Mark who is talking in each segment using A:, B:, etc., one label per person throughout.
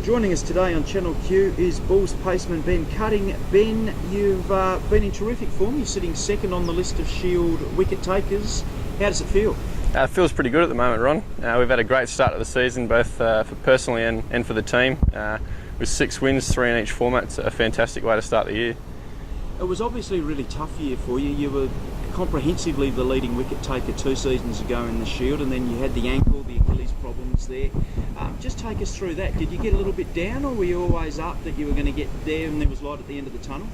A: Joining us today on Channel Q is Bulls paceman Ben Cutting. Ben, you've been in terrific form. You're sitting second on the list of Shield wicket takers. How does it feel?
B: It feels pretty good at the moment, Ron. We've had a great start to the season, both for personally and for the team. With 6 wins, 3 in each format, it's a fantastic way to start the year.
A: It was obviously a really tough year for you. You were comprehensively the leading wicket taker 2 seasons ago in the Shield, and then you had the ankle, the Achilles problems there. Just take us through that. Did you get a little bit down, or were you always up that you were going to get there and there was light at the end of the tunnel?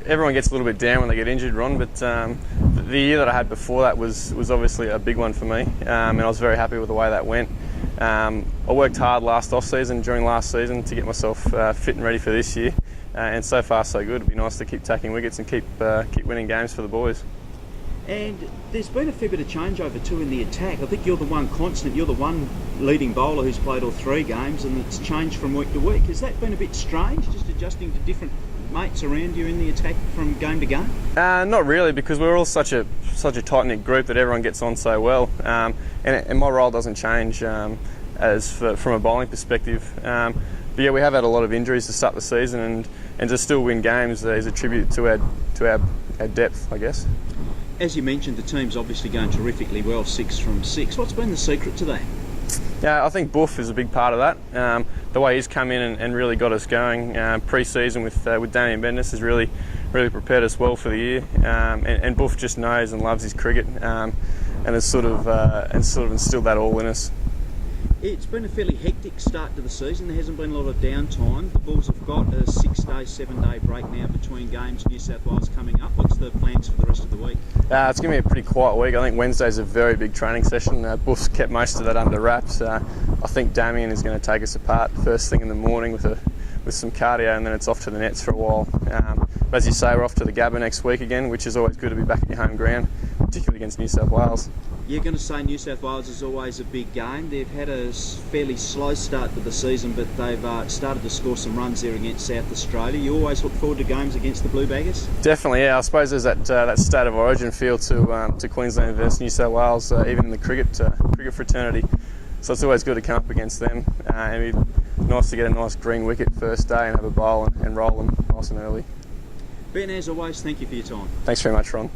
B: Everyone gets a little bit down when they get injured, Ron, but the year that I had before that was obviously a big one for me, and I was very happy with the way that went. I worked hard during last season to get myself fit and ready for this year, and so far so good. It'd be nice to keep taking wickets and keep winning games for the boys.
A: And there's been a fair bit of changeover too in the attack. I think you're the one constant, you're the one leading bowler who's played all 3 games, and it's changed from week to week. Has that been a bit strange, just adjusting to different mates around you in the attack from game to game?
B: Not really, because we're all such a tight-knit group that everyone gets on so well, and my role doesn't change from a bowling perspective. But yeah, we have had a lot of injuries to start the season, and to still win games is a tribute to our depth, I guess.
A: As you mentioned, the team's obviously going terrifically well, 6 from 6. What's been the secret to that?
B: Yeah, I think Buff is a big part of that. The way he's come in and really got us going pre-season with Damien Bendis has really prepared us well for the year. And Buff just knows and loves his cricket, and has sort of instilled that all in us.
A: It's been a fairly hectic start to the season. There hasn't been a lot of downtime. The Bulls have got a 6-day, 7-day break now between games. New South Wales coming up. What's the plans for the rest of the week?
B: It's going to be a pretty quiet week. I think Wednesday's a very big training session. Buff's kept most of that under wraps. I think Damien is going to take us apart first thing in the morning with some cardio, and then it's off to the nets for a while. But as you say, we're off to the Gabba next week again, which is always good to be back at your home ground, particularly against New South Wales.
A: You're going to say New South Wales is always a big game. They've had a fairly slow start to the season, but they've started to score some runs there against South Australia. You always look forward to games against the Blue Baggers? Definitely,
B: yeah. I suppose there's that state of origin feel to Queensland versus New South Wales, even in the cricket fraternity. So it's always good to come up against them, and it'd be nice to get a nice green wicket first day and have a bowl and roll them nice and early.
A: Ben, as always, thank you for your time.
B: Thanks very much, Ron.